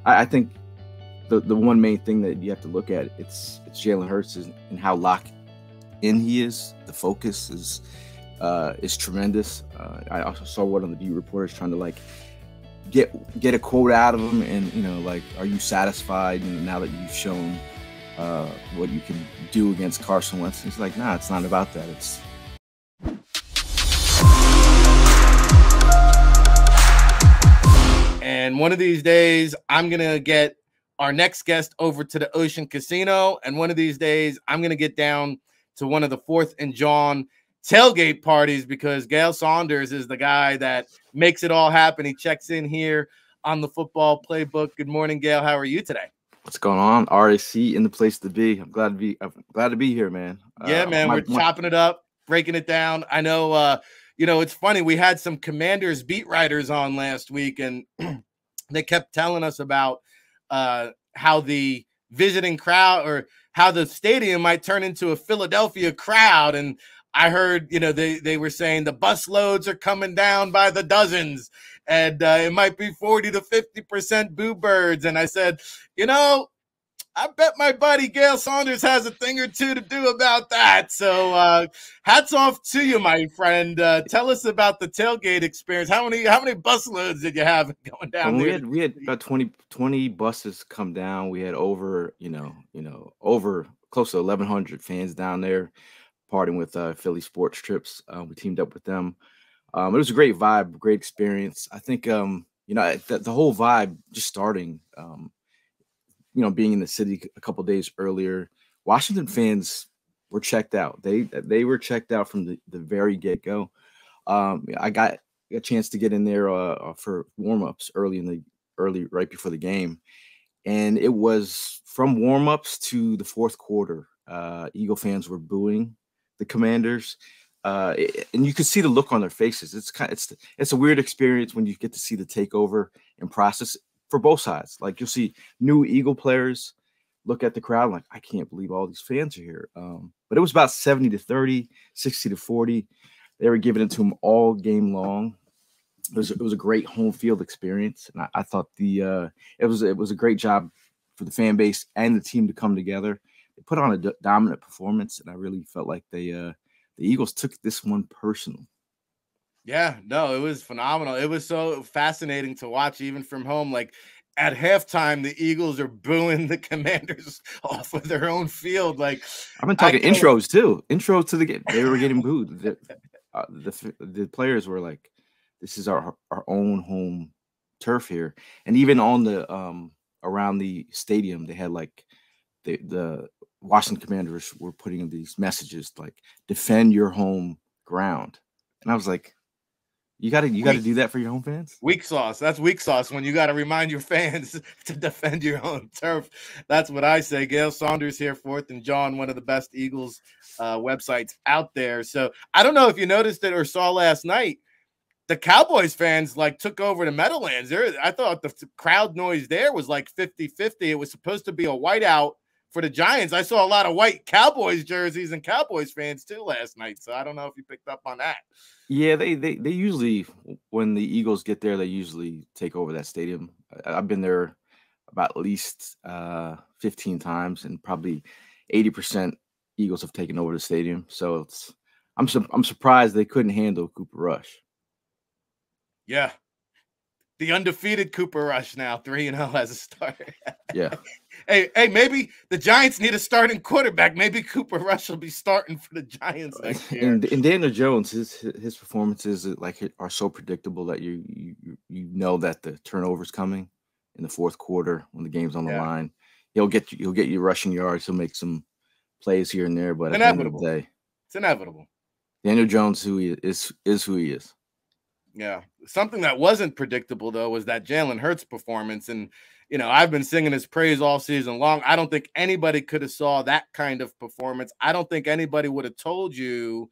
I think the one main thing that you have to look at, it's Jalen Hurts and how locked in he is. The focus is tremendous. I also saw one of the beat reporters trying to like get a quote out of him, and like, are you satisfied now that you've shown what you can do against Carson Wentz? He's like, nah, it's not about that. It's And one of these days, I'm going to get our next guest over to the Ocean Casino. And one of these days, I'm going to get down to one of the 4th and John tailgate parties, because Gayle Saunders is the guy that makes it all happen. He checks in here on the Football Playbook. Good morning, Gayle. How are you today? What's going on? RAC in the place to be. I'm glad to be here, man. Yeah, man. We're chopping it up, breaking it down. I know, it's funny. We had some Commanders beat writers on last week, and they kept telling us about how the visiting crowd, or how the stadium might turn into a Philadelphia crowd. And I heard, they were saying the bus loads are coming down by the dozens, and it might be 40 to 50% boo birds. And I said, I bet my buddy Gayle Saunders has a thing or two to do about that. So hats off to you, my friend. Tell us about the tailgate experience. How many bus loads did you have going down there? We had about 20 buses come down. We had over close to 1,100 fans down there partying with Philly Sports Trips. We teamed up with them. It was a great vibe, great experience. I think the whole vibe just starting. Being in the city a couple of days earlier, Washington fans were checked out. They were checked out from the very get-go. I got a chance to get in there for warm-ups right before the game, and it was from warm-ups to the fourth quarter. Eagle fans were booing the Commanders, and you could see the look on their faces. It's a weird experience when you get to see the takeover and process for both sides. Like, you'll see new Eagle players look at the crowd like, I can't believe all these fans are here. But it was about 70-30, 60-40. They were giving it to them all game long. It was a great home field experience, and I thought it was a great job for the fan base and the team to come together. They put on a dominant performance, and I really felt like the Eagles took this one personal. Yeah, no, it was phenomenal. It was so fascinating to watch, even from home. Like, at halftime, the Eagles are booing the Commanders off of their own field. Like, I've been talking intros too. Intros to the game. They were getting booed. The players were like, "This is our own home turf here." And even on the around the stadium, they had like the Washington Commanders were putting in these messages like, "Defend your home ground." And I was like, You got to do that for your home fans? Weak sauce. That's weak sauce when you got to remind your fans to defend your own turf. That's what I say. Gayle Saunders here, 4th and John, one of the best Eagles websites out there. So I don't know if you noticed it or saw last night, the Cowboys fans like took over the Meadowlands. I thought the crowd noise there was like 50-50. It was supposed to be a whiteout for the Giants. I saw a lot of white Cowboys jerseys and Cowboys fans too last night. So I don't know if you picked up on that. Yeah, they usually, when the Eagles get there, they usually take over that stadium. I've been there about at least 15 times, and probably 80% Eagles have taken over the stadium. So I'm surprised they couldn't handle Cooper Rush. Yeah. The undefeated Cooper Rush now 3-0 as a starter. Yeah. Hey, maybe the Giants need a starting quarterback. Maybe Cooper Rush will be starting for the Giants next year. And Daniel Jones, his performances are so predictable that you know that the turnover's coming in the fourth quarter when the game's on the line. He'll get you rushing yards. He'll make some plays here and there, but at the end of the day, it's inevitable. Daniel Jones, who he is who he is. Yeah. Something that wasn't predictable, though, was that Jalen Hurts performance. And, I've been singing his praise all season long. I don't think anybody could have saw that kind of performance. I don't think anybody would have told you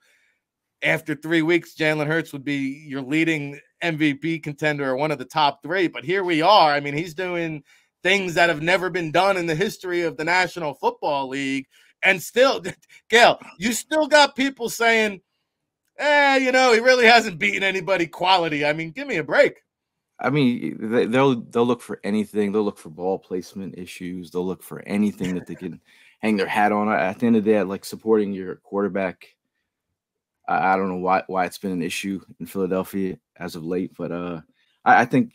after 3 weeks Jalen Hurts would be your leading MVP contender or one of the top 3. But here we are. I mean, he's doing things that have never been done in the history of the National Football League. And still, Gayle, you still got people saying, he really hasn't beaten anybody quality. I mean, give me a break. I mean, they'll look for anything. They'll look for ball placement issues. They'll look for anything that they can hang their hat on. At the end of the day, like supporting your quarterback, I don't know why it's been an issue in Philadelphia as of late, but I think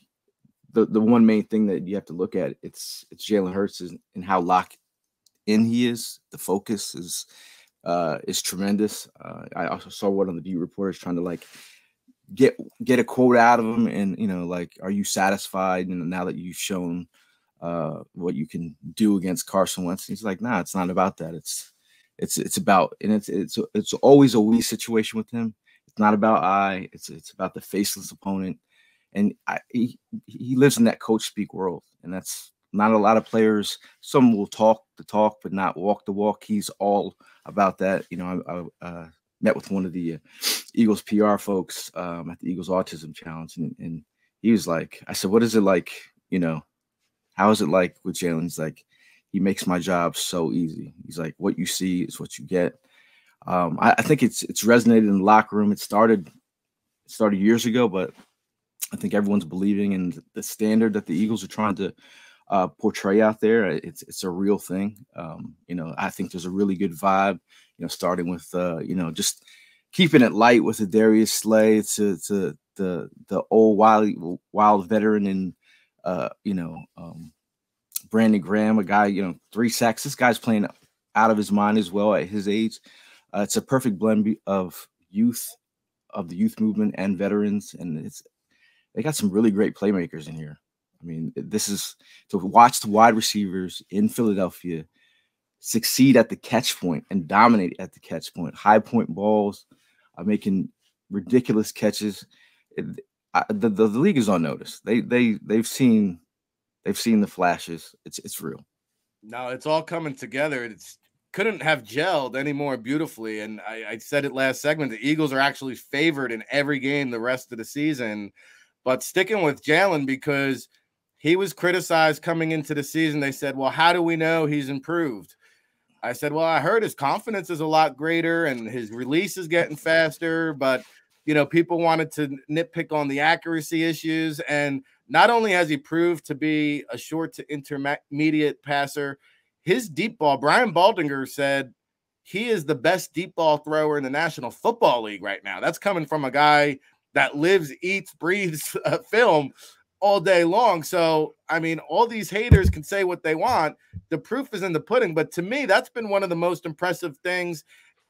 the one main thing that you have to look at it's Jalen Hurts and how locked in he is. The focus is tremendous. I also saw one of the beat reporters trying to like get a quote out of him, and like, are you satisfied? Now that you've shown what you can do against Carson Wentz, he's like, nah, it's not about that. It's about, and it's always a we situation with him. It's not about I. It's about the faceless opponent, and he lives in that coach speak world, and that's not a lot of players. Some will talk the talk, but not walk the walk. He's all about that. I met with one of the Eagles PR folks at the Eagles Autism Challenge, and he was like, I said, what is it like? How is it like with Jalen? He's like, he makes my job so easy. He's like, what you see is what you get. I think it's resonated in the locker room. It started years ago, but I think everyone's believing in the standard that the Eagles are trying to portray out there. It's a real thing. I think there's a really good vibe, starting with, just keeping it light with the Darius Slay to the old wild veteran and, Brandon Graham, a guy, 3 sacks. This guy's playing out of his mind as well at his age. It's a perfect blend of the youth movement and veterans. And they got some really great playmakers in here. I mean, this is to watch the wide receivers in Philadelphia succeed at the catch point and dominate at the catch point. High point balls, making ridiculous catches. The league is on notice. They've seen the flashes. It's real. No, it's all coming together. It's couldn't have gelled any more beautifully. And I said it last segment, the Eagles are actually favored in every game the rest of the season. But sticking with Jalen, because he was criticized coming into the season. They said, well, how do we know he's improved? I said, well, I heard his confidence is a lot greater and his release is getting faster. But, people wanted to nitpick on the accuracy issues. And not only has he proved to be a short to intermediate passer, his deep ball, Brian Baldinger said he is the best deep ball thrower in the National Football League right now. That's coming from a guy that lives, eats, breathes film all day long. So, I mean, all these haters can say what they want. The proof is in the pudding. But to me, that's been one of the most impressive things.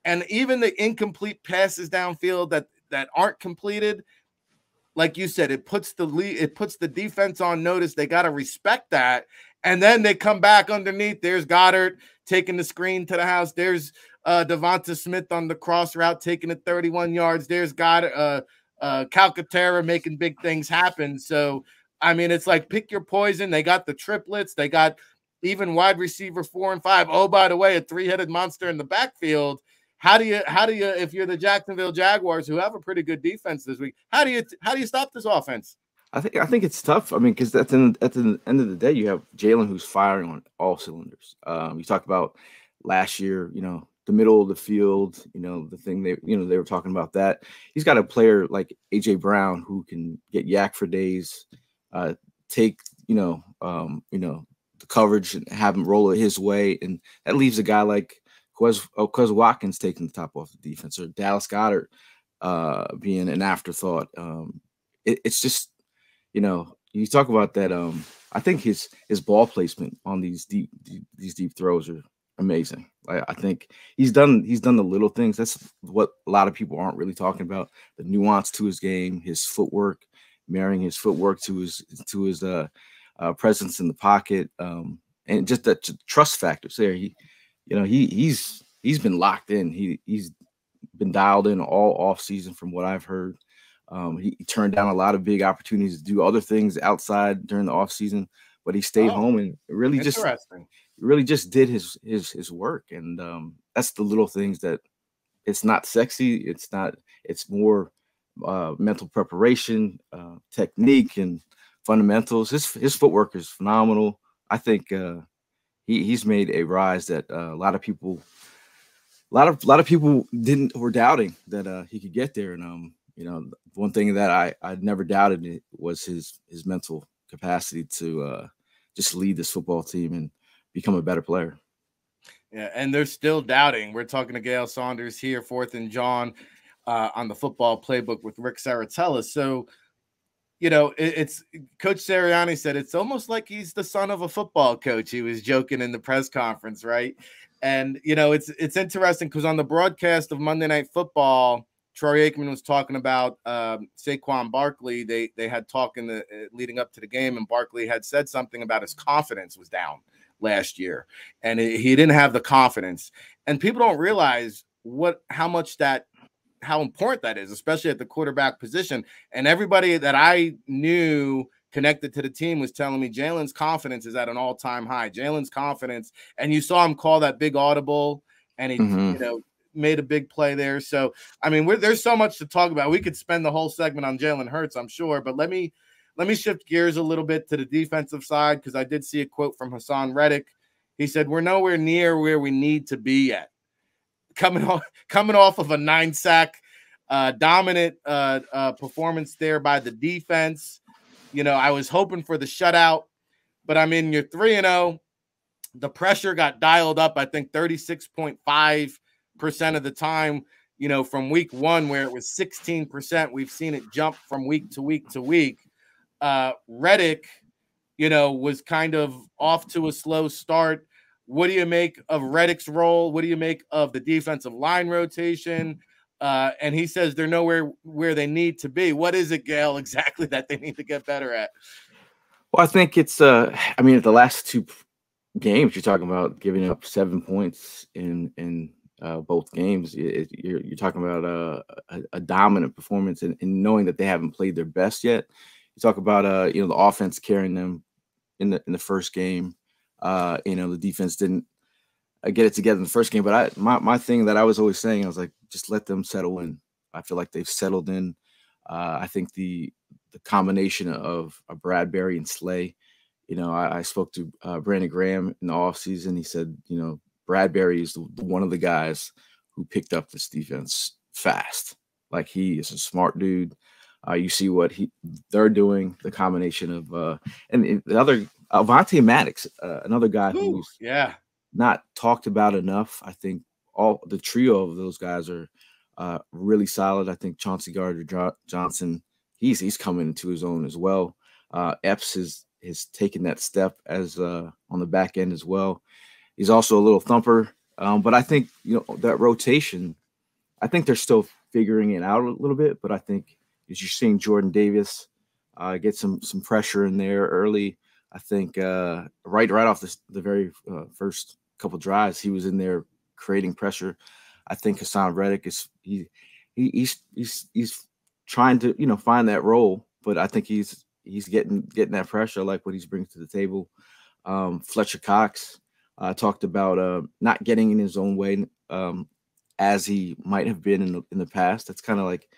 And even the incomplete passes downfield that aren't completed, like you said, it puts the defense on notice. They got to respect that. And then they come back underneath. There's Goddard taking the screen to the house. There's Devonta Smith on the cross route taking it 31 yards. There's Goddard, Calcaterra making big things happen. So, I mean, it's like pick your poison. They got the triplets. They got even wide receiver 4 and 5. Oh, by the way, a 3-headed monster in the backfield. How do you, if you're the Jacksonville Jaguars, who have a pretty good defense this week, how do you stop this offense? I think it's tough. I mean, because at the end of the day, you have Jalen who's firing on all cylinders. You talk about last year, the middle of the field, the thing they were talking about that. He's got a player like AJ Brown who can get yak for days, take the coverage and have him roll it his way, and that leaves a guy like Quez Watkins taking the top off the defense, or Dallas Goedert being an afterthought. It's just, you talk about that. I think his ball placement on these deep throws are amazing. I think he's done the little things. That's what a lot of people aren't really talking about. The nuance to his game, his footwork, marrying his footwork to his presence in the pocket, and just the trust factors there. He's been locked in. He's been dialed in all off season from what I've heard. He turned down a lot of big opportunities to do other things outside during the off season, but he stayed home and really just did his work. And that's the little things that it's not sexy. It's more mental preparation, technique, and fundamentals. His footwork is phenomenal. I think he's made a rise that a lot of people were doubting that he could get there. And one thing that I never doubted was his mental capacity to just lead this football team and become a better player. Yeah, and they're still doubting. We're talking to Gayle Saunders here, 4th and John, on the Football Playbook with Ric Serritella. So, it's Coach Sirianni said it's almost like he's the son of a football coach. He was joking in the press conference, right? And it's interesting because on the broadcast of Monday Night Football, Troy Aikman was talking about Saquon Barkley. They had talk in the leading up to the game, and Barkley had said something about his confidence was down last year, and he didn't have the confidence. And people don't realize how important that is, especially at the quarterback position. And everybody that I knew connected to the team was telling me Jalen's confidence is at an all-time high. Jalen's confidence, and you saw him call that big audible, and he made a big play there. So, I mean, there's so much to talk about. We could spend the whole segment on Jalen Hurts, I'm sure, but let me shift gears a little bit to the defensive side, because I did see a quote from Hassan Reddick. He said, "We're nowhere near where we need to be yet." Coming off of a 9-sack dominant performance there by the defense. I was hoping for the shutout, but I mean, you're 3-0. The pressure got dialed up, I think 36.5% of the time, from week 1, where it was 16%. We've seen it jump from week to week to week. Reddick, was kind of off to a slow start. What do you make of Reddick's role? What do you make of the defensive line rotation? And he says they're nowhere where they need to be. What is it, Gayle, exactly that they need to get better at? Well, I think it's at the last 2 games, you're talking about giving up 7 points in both games. You're talking about a dominant performance, and knowing that they haven't played their best yet. You talk about the offense carrying them in the first game. The defense didn't get it together in the first game. But my thing that I was always saying, I was like, just let them settle in. I feel like they've settled in. I think the combination of Bradbury and Slay, I spoke to Brandon Graham in the offseason. He said, Bradbury is one of the guys who picked up this defense fast. Like, he is a smart dude. You see what they're doing, the combination of and the other Avonte Maddox, another guy who's not talked about enough. I think all the trio of those guys are really solid. I think Chauncey Gardner-Johnson, he's coming into his own as well. Epps has taken that step as on the back end as well. He's also a little thumper, but I think that rotation. I think they're still figuring it out a little bit, but I think as you're seeing Jordan Davis get some pressure in there early. I think right off the very first couple drives, he was in there creating pressure. I think Hassan Reddick he's trying to find that role, but I think he's getting that pressure. I like what he's bringing to the table. Fletcher Cox talked about not getting in his own way as he might have been in the past. That's kind of like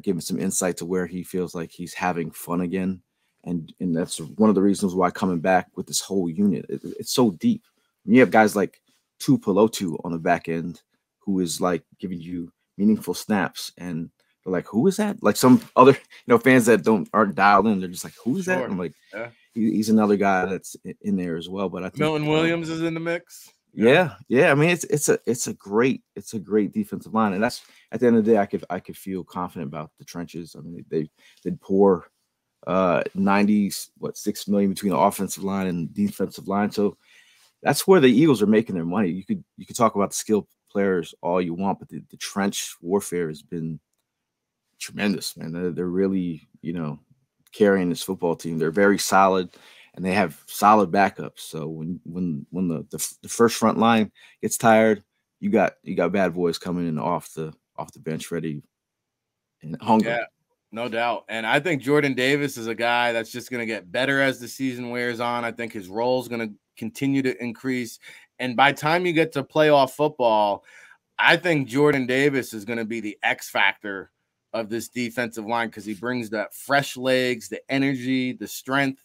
giving some insight to where he feels like he's having fun again. And that's one of the reasons why coming back with this whole unit, it's so deep. When you have guys like Tuipulotu on the back end, who is like giving you meaningful snaps, and they're like, who is that? Like some other fans that aren't dialed in, they're just like, who is that? And I'm like, he's another guy that's in there as well. But I think Milton Williams is in the mix. Yeah. I mean, it's a great defensive line, and that's at the end of the day, I could feel confident about the trenches. I mean, they did pour 6 million between the offensive line and defensive line, so that's where the Eagles are making their money. You could talk about the skilled players all you want, but the trench warfare has been tremendous, man. They're really carrying this football team. They're very solid. And they have solid backups. So when the first front line gets tired, you got bad boys coming in off the bench ready and hungry. Yeah, no doubt. And I think Jordan Davis is a guy that's just going to get better as the season wears on. I think his role is going to continue to increase. And by the time you get to playoff football, I think Jordan Davis is going to be the X factor of this defensive line, because he brings that fresh legs, the energy, the strength,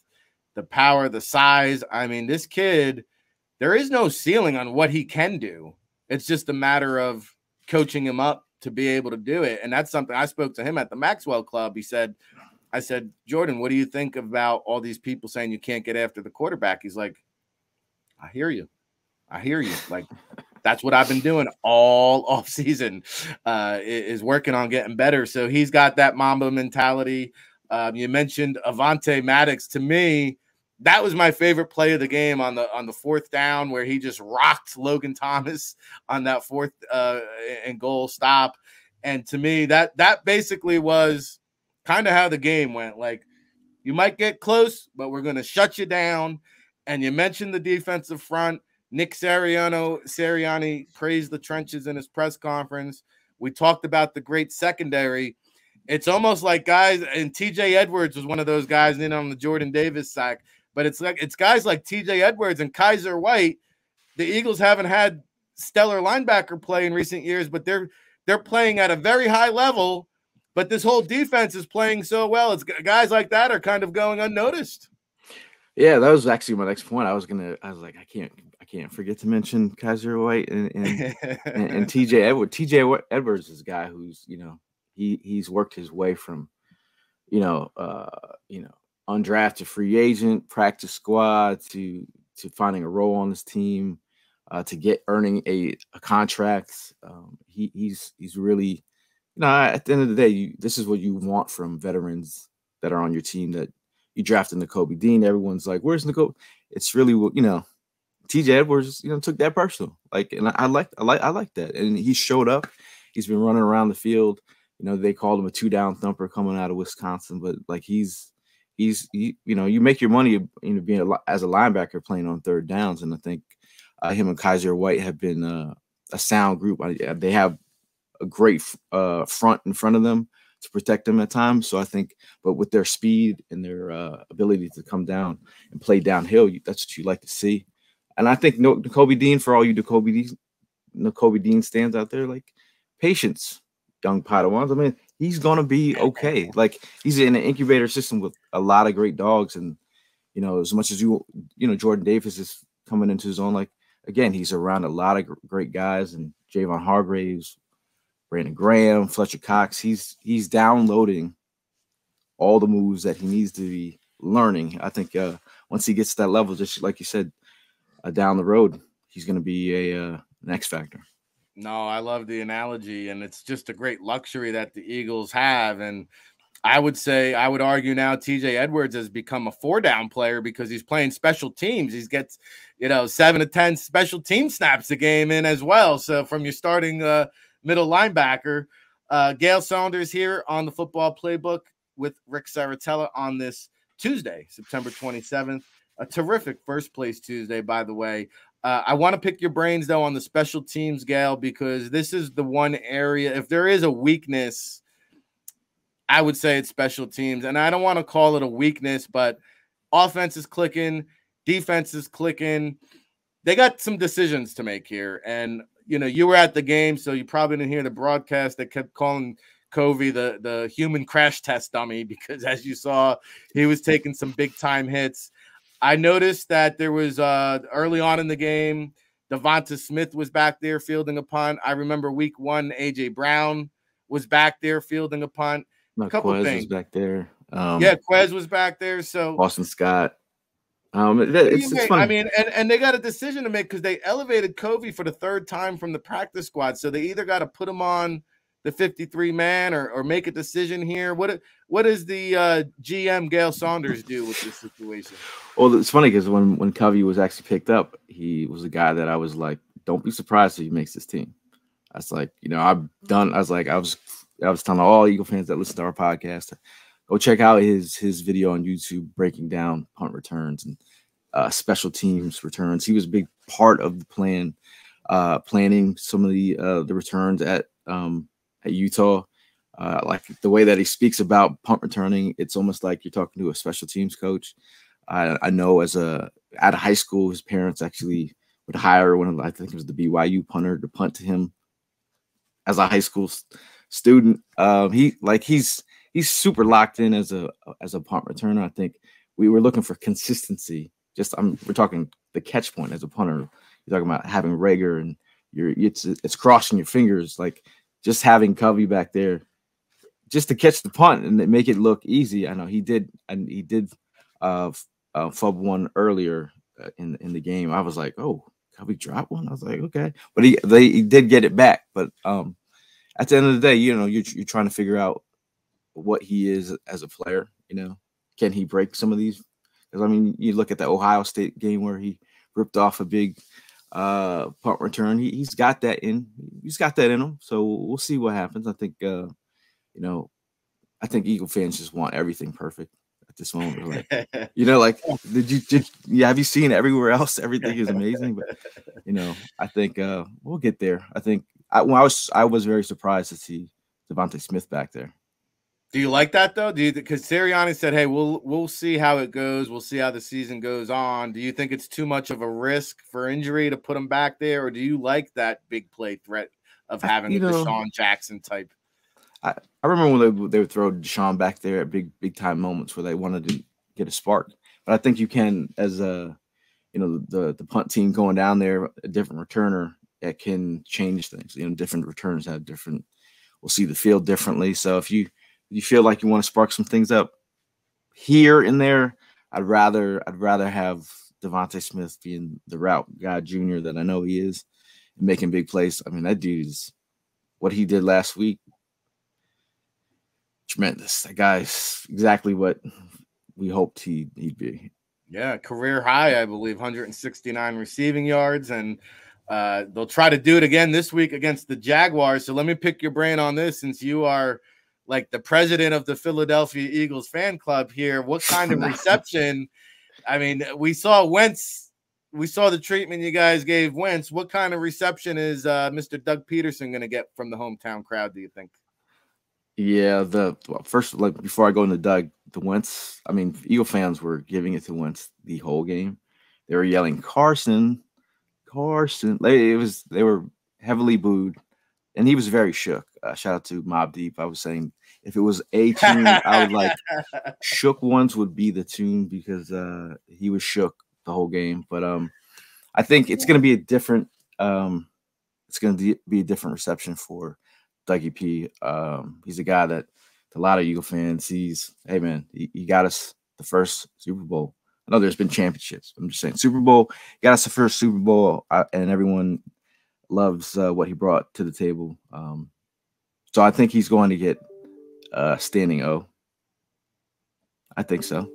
the power, the size. I mean, this kid, there is no ceiling on what he can do. It's just a matter of coaching him up to be able to do it. And that's something I spoke to him at the Maxwell Club. I said, Jordan, what do you think about all these people saying you can't get after the quarterback? He's like, I hear you. Like, that's what I've been doing all off season, is working on getting better. So he's got that Mamba mentality. You mentioned Avonte Maddox. To me, that was my favorite play of the game on the fourth down, where he just rocked Logan Thomas on that fourth and goal stop. And to me, that basically was kind of how the game went. Like, you might get close, but we're going to shut you down. And you mentioned the defensive front. Nick Sirianni praised the trenches in his press conference. We talked about the great secondary. It's almost like guys, and TJ Edwards was one of those guys in on the Jordan Davis sack, but it's guys like TJ Edwards and Kaiser White. The Eagles haven't had stellar linebacker play in recent years, but they're playing at a very high level. But this whole defense is playing so well. It's guys like that are kind of going unnoticed. Yeah, that was actually my next point. I was like, I can't forget to mention Kaiser White and TJ Edwards. TJ Edwards is a guy who's, he's worked his way from, undrafted free agent, practice squad to finding a role on this team, to earning a contract. He's really, at the end of the day, this is what you want from veterans that are on your team, that you drafted Nakobe Dean. Everyone's like, where's Nakobe? It's really, TJ Edwards, took that personal. Like, and I like that. And he showed up. He's been running around the field. They called him a 2-down thumper coming out of Wisconsin, but like you make your money, being as a linebacker playing on third downs. And I think him and Kaiser White have been a sound group. They have a great front in front of them to protect them at times. So I think, but with their speed and their ability to come down and play downhill, that's what you like to see. And I think Nakobe Dean, for all you Nakobe Dean stands out there, like, patience, young Padawans. I mean, he's going to be okay. Like, he's in an incubator system with a lot of great dogs. And, as much as Jordan Davis is coming into his own, like, again, he's around a lot of great guys, and Javon Hargraves, Brandon Graham, Fletcher Cox. He's downloading all the moves that he needs to be learning. I think once he gets to that level, just like you said, down the road, he's going to be an X factor. No, I love the analogy, and it's just a great luxury that the Eagles have. And I would argue now TJ Edwards has become a 4-down player because he's playing special teams. He gets, 7 to 10 special team snaps a game in as well. So from your starting middle linebacker, Gayle Saunders here on the Football Playbook with Ric Serritella on this Tuesday, September 27th. A terrific first place Tuesday, by the way. I want to pick your brains, though, on the special teams, Gayle, because this is the one area, if there is a weakness, I would say it's special teams. And I don't want to call it a weakness, but offense is clicking, defense is clicking. They got some decisions to make here. And, you were at the game, so you probably didn't hear the broadcast that kept calling Covey the human crash test dummy, because as you saw, he was taking some big-time hits. I noticed that there was early on in the game, Devonta Smith was back there fielding a punt. I remember week 1, A.J. Brown was back there fielding a punt. A couple Quez things was back there. Quez was back there. So Austin Scott. It's funny. I mean, and they got a decision to make because they elevated Covey for the 3rd time from the practice squad. So they either got to put him on the 53-man or make a decision here. What does the GM Gayle Saunders do with this situation? Well, it's funny because when Covey was actually picked up, he was a guy that I was like, don't be surprised if he makes this team. I was like, I was telling all Eagle fans that listen to our podcast, go check out his video on YouTube breaking down punt returns and special teams returns. He was a big part of the plan, planning some of the returns at Utah. Like the way that he speaks about punt returning, it's almost like you're talking to a special teams coach. I know out of high school, his parents actually would hire I think it was the BYU punter to punt to him as a high school student. He's super locked in as a punt returner. I think we were looking for consistency. We're talking the catch point as a punter. You're talking about having rigor and it's crossing your fingers. Like, just having Covey back there just to catch the punt and make it look easy. I know he did fumble one earlier in the game. I was like, oh, Covey dropped one. I was like, okay, but he did get it back. But at the end of the day, you're trying to figure out what he is as a player. Can he break some of these? Because I mean, you look at the Ohio State game where he ripped off a big punt return. He's got that in. He's got that in him. So we'll see what happens. I think I think Eagle fans just want everything perfect at this moment. Like, like have you seen everywhere else? Everything is amazing, but I think we'll get there. I think I was very surprised to see Devonta Smith back there. Do you like that though? Because Sirianni said, "Hey, we'll see how it goes. We'll see how the season goes on." Do you think it's too much of a risk for injury to put him back there, or do you like that big play threat of having a Deshaun Jackson type? I remember when they would throw Deshaun back there at big time moments where they wanted to get a spark. But I think you can, as the punt team going down there, a different returner that can change things. Different returners have different. We'll see the field differently. So if you feel like you want to spark some things up here and there, I'd rather have Devonta Smith being the route guy junior that I know he is and making big plays. I mean, that dude is what he did last week. Tremendous. That guy's exactly what we hoped he'd be. Yeah, career high, I believe, 169 receiving yards, and they'll try to do it again this week against the Jaguars. So let me pick your brain on this, since you are like the president of the Philadelphia Eagles fan club here. What kind of reception? I mean, we saw Wentz. We saw the treatment you guys gave Wentz. What kind of reception is Mr. Doug Peterson going to get from the hometown crowd, do you think? Yeah, first, like before I go into Doug, the Wentz. I mean, Eagle fans were giving it to Wentz the whole game. They were yelling Carson. They were heavily booed, and he was very shook. Shout out to Mobb Deep. I was saying if it was a tune, I would like shook ones would be the tune because he was shook the whole game. But I think it's going to be a different. It's going to be a different reception for Dougie P. He's a guy that a lot of Eagle fans sees. Hey man, he got us the first Super Bowl. I know there's been championships. I'm just saying Super Bowl. He got us the first Super Bowl, and everyone loves what he brought to the table. So I think he's going to get standing O. I think so.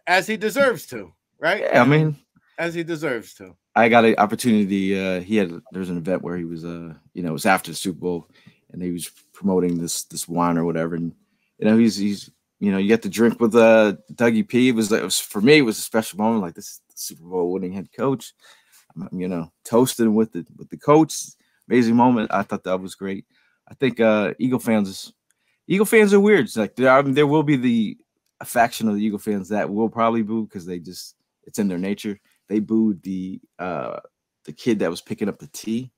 As he deserves to, right? Yeah, I mean, as he deserves to. I got an opportunity. There's an event where he was, it was after the Super Bowl, and he was promoting this wine or whatever. And he's you get to drink with Dougie P. It was for me. It was a special moment. Like, this is the Super Bowl winning head coach. Toasting with the coach. Amazing moment. I thought that was great. I think Eagle fans are weird. It's like there will be a faction of the Eagle fans that will probably boo because it's in their nature. They booed the kid that was picking up the tee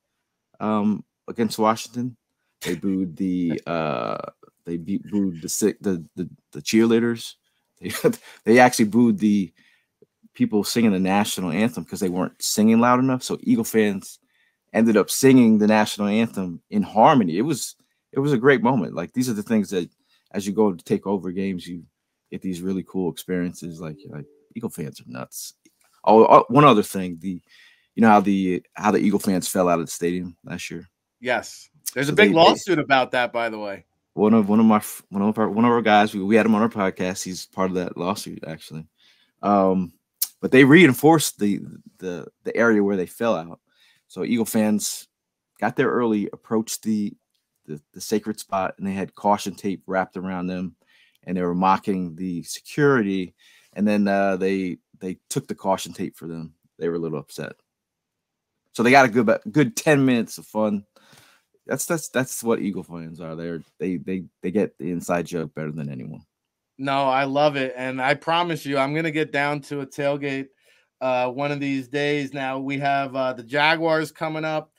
against Washington. They booed the cheerleaders. They actually booed the people singing the national anthem because they weren't singing loud enough. So Eagle fans ended up singing the national anthem in harmony. It was a great moment. Like, these are the things that as you go to take over games, you get these really cool experiences. Like Eagle fans are nuts. Oh, one other thing, how the Eagle fans fell out of the stadium last year. Yes, there's a big lawsuit about that, by the way. One of our guys, we had him on our podcast. He's part of that lawsuit, actually. But they reinforced the area where they fell out. So Eagle fans got there early, approached the sacred spot, and they had caution tape wrapped around them, and they were mocking the security. And then they took the caution tape for them. They were a little upset. So they got a good 10 minutes of fun. That's what Eagle fans are. They get the inside joke better than anyone. No, I love it. And I promise you, I'm going to get down to a tailgate one of these days. Now we have the Jaguars coming up,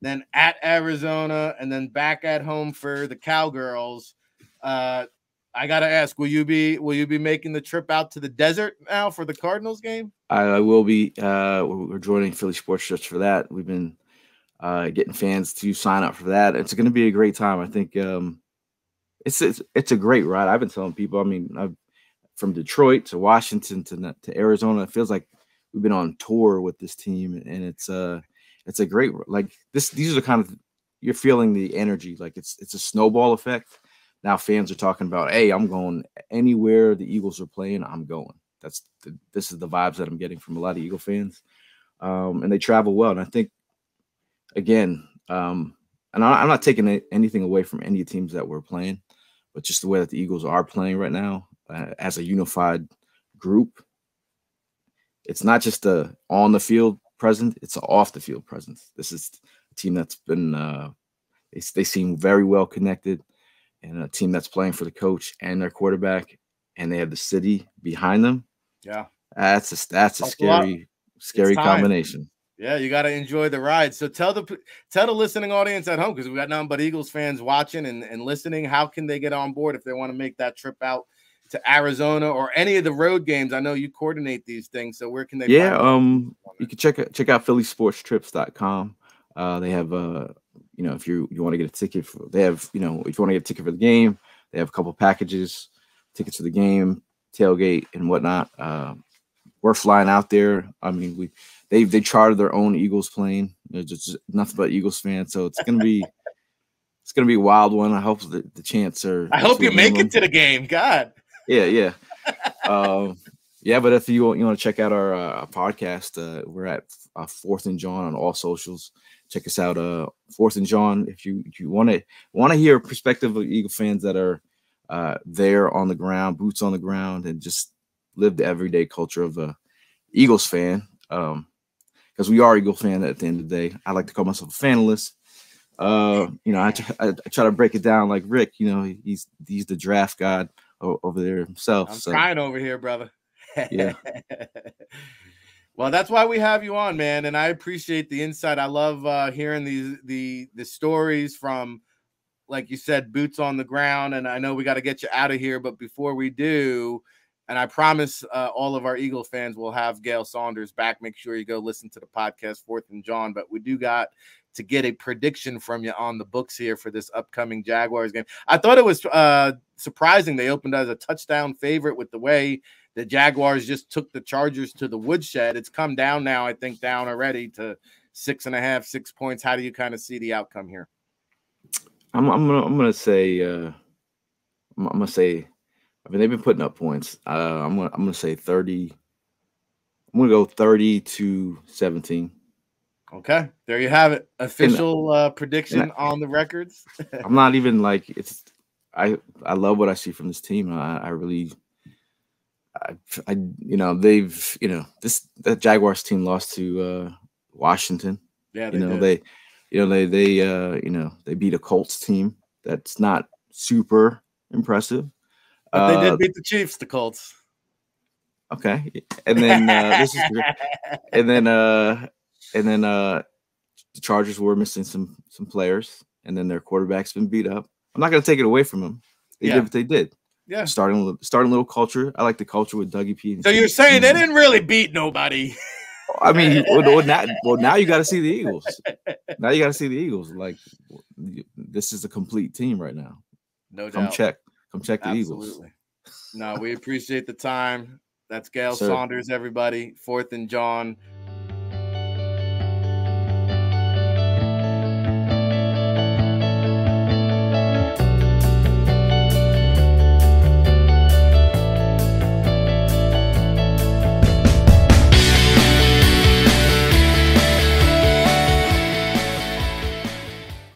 then at Arizona, and then back at home for the Cowgirls. I got to ask, will you be making the trip out to the desert now for the Cardinals game? I will be. We're joining Philly Sports Trips for that. We've been getting fans to sign up for that. It's going to be a great time. I think it's a great ride. I've been telling people. I mean, from Detroit to Washington to Arizona, it feels like we've been on tour with this team, and it's a great, like this. These are the kind of, you're feeling the energy, like it's a snowball effect. Now fans are talking about, hey, I'm going anywhere the Eagles are playing, I'm going. This is the vibes that I'm getting from a lot of Eagle fans, and they travel well. And I think, again, and I'm not taking anything away from any teams that we're playing, but just the way that the Eagles are playing right now, as a unified group, it's not just a on the field presence, it's an off the field presence. This is a team that's been they seem very well connected, and a team that's playing for the coach and their quarterback, and they have the city behind them. Yeah, that's a scary combination. Yeah, you got to enjoy the ride. So tell the listening audience at home, because we got nothing but Eagles fans watching and listening. How can they get on board if they want to make that trip out to Arizona or any of the road games? I know you coordinate these things, so where can they? Yeah, you can check out phillysportstrips.com. They have if you want to get a ticket they have, if you want to get a ticket for the game, they have a couple packages, tickets to the game, tailgate, and whatnot. We're flying out there. I mean, they chartered their own Eagles plane. They're just nothing but Eagles fans, so it's gonna be a wild one. I hope the chance are. I hope you make it to the game. God. Yeah. Yeah, but if you want to check out our podcast, we're at 4th and John on all socials. Check us out, 4th and John. If you want to hear a perspective of Eagle fans that are there on the ground, boots on the ground, and just live the everyday culture of a Eagles fan. Because we are Eagle fan at the end of the day. I like to call myself a fanalist. I try to break it down like Rick. He's the draft god over there himself. I'm trying over here, brother. Yeah. Well, that's why we have you on, man, and I appreciate the insight. I love hearing the stories from, like you said, boots on the ground. And I know we got to get you out of here, but before we do, and I promise all of our Eagle fans will have Gayle Saunders back. Make sure you go listen to the podcast, 4th and John. But we do got to get a prediction from you on the books here for this upcoming Jaguars game. I thought it was surprising they opened as a touchdown favorite with the way the Jaguars just took the Chargers to the woodshed. It's come down now, I think, down already to 6.5, 6 points. How do you kind of see the outcome here? I'm gonna say I mean, they've been putting up points. I'm gonna say 30. I'm gonna go 30-17. Okay, there you have it. Official prediction on the records. I'm not even like it's. I love what I see from this team. I really. That Jaguars team lost to Washington. Yeah, they beat a Colts team that's not super impressive. But they did beat the Chiefs, the Colts. Okay, and then the Chargers were missing some players, and then their quarterback's been beat up. I'm not going to take it away from them. They did what they did. Yeah, starting a little culture. I like the culture with Dougie P. So you're saying they didn't really beat nobody? I mean, now you got to see the Eagles. Now you got to see the Eagles. Like, this is a complete team right now. No doubt. Come check the Eagles. No, we appreciate the time. That's Gayle Saunders, everybody. 4th and John.